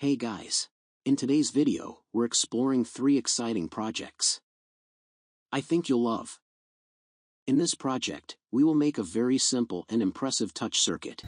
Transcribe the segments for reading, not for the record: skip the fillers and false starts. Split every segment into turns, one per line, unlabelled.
Hey guys! In today's video, we're exploring 3 exciting projects I think you'll love. In this project, we will make a very simple and impressive touch circuit.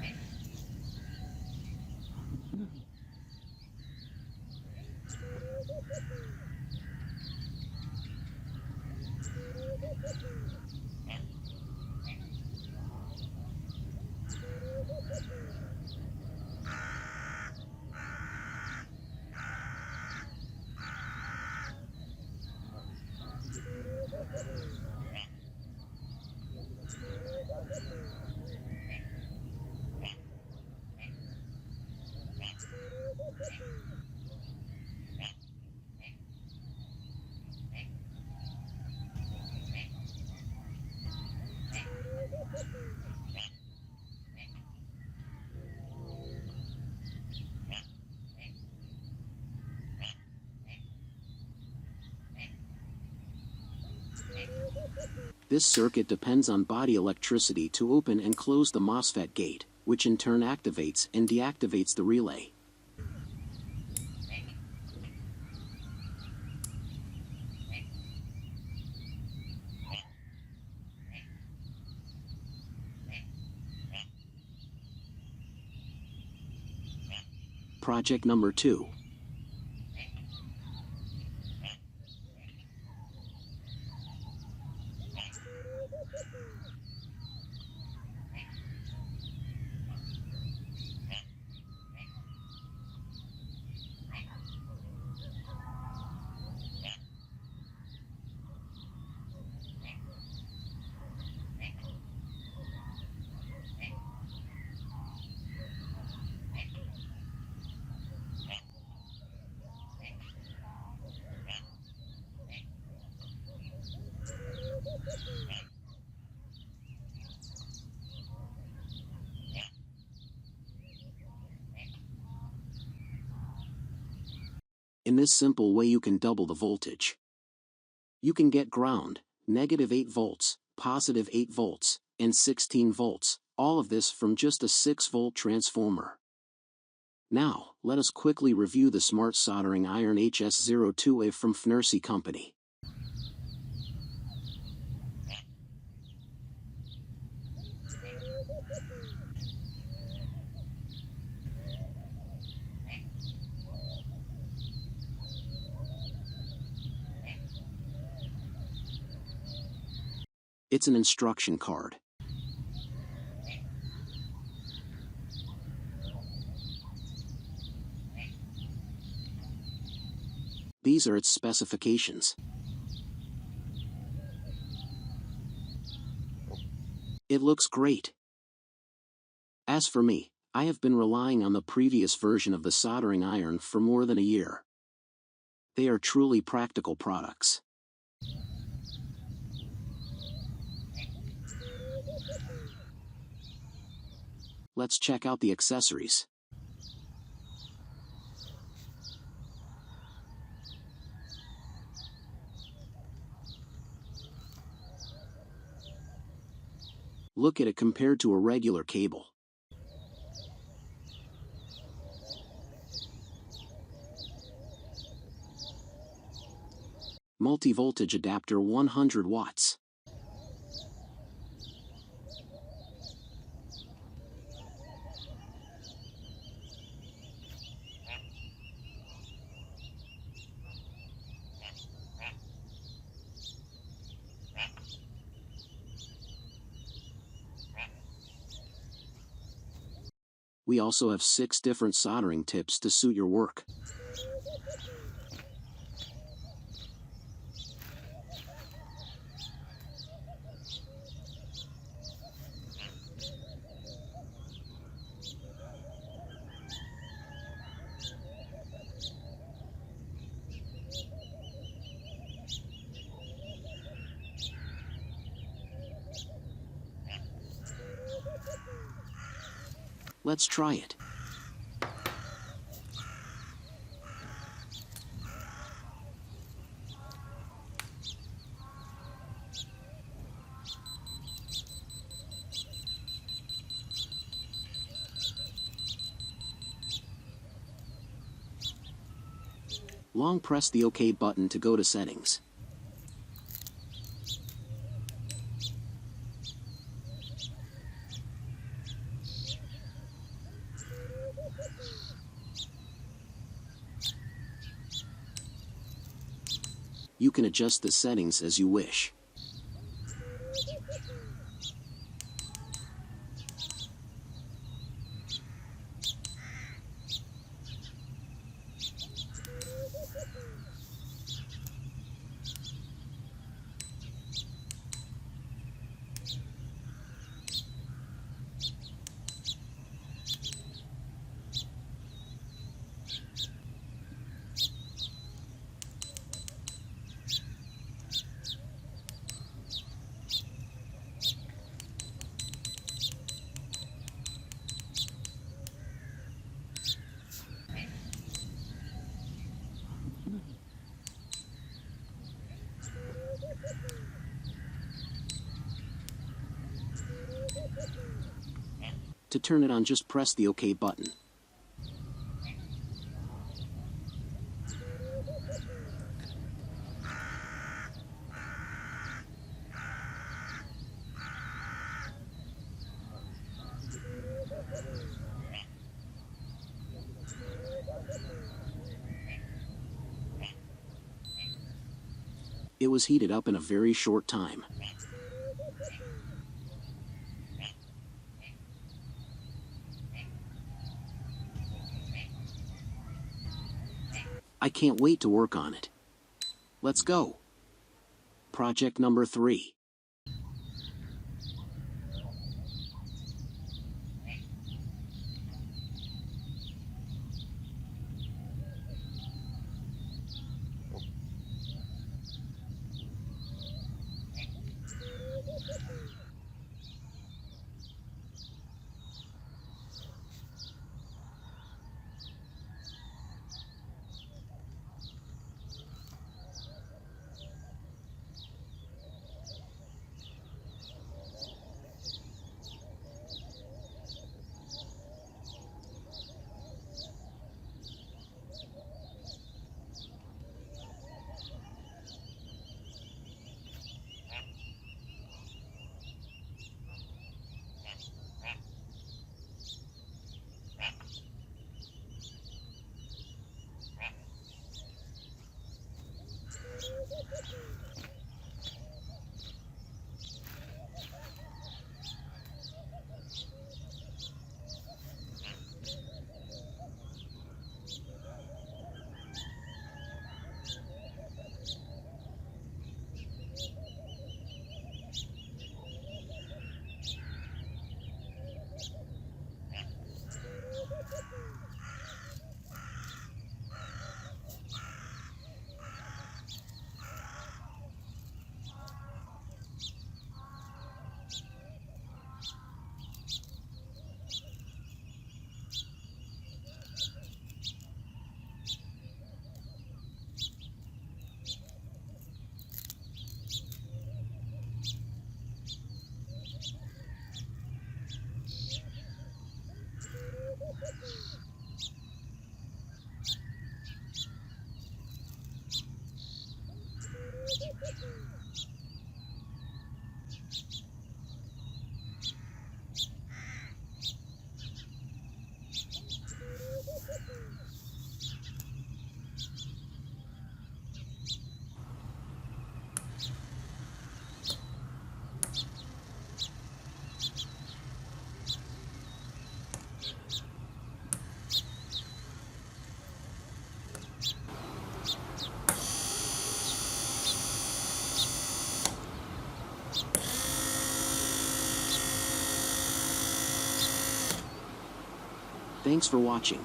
This circuit depends on body electricity to open and close the MOSFET gate, which in turn activates and deactivates the relay. Project number 2. In this simple way you can double the voltage. You can get ground, -8 volts, +8 volts, and 16 volts, all of this from just a 6-volt transformer. Now, let us quickly review the Smart Soldering Iron HS02A from FNERC Company. It's an instruction card. These are its specifications. It looks great. As for me, I have been relying on the previous version of the soldering iron for more than a year. They are truly practical products. Let's check out the accessories. Look at it compared to a regular cable. Multi-voltage adapter 100 watts. We also have 6 different soldering tips to suit your work. Let's try it. Long press the OK button to go to settings. You can adjust the settings as you wish. To turn it on, just press the OK button. It was heated up in a very short time. I can't wait to work on it. Let's go. Project number 3. Thanks for watching.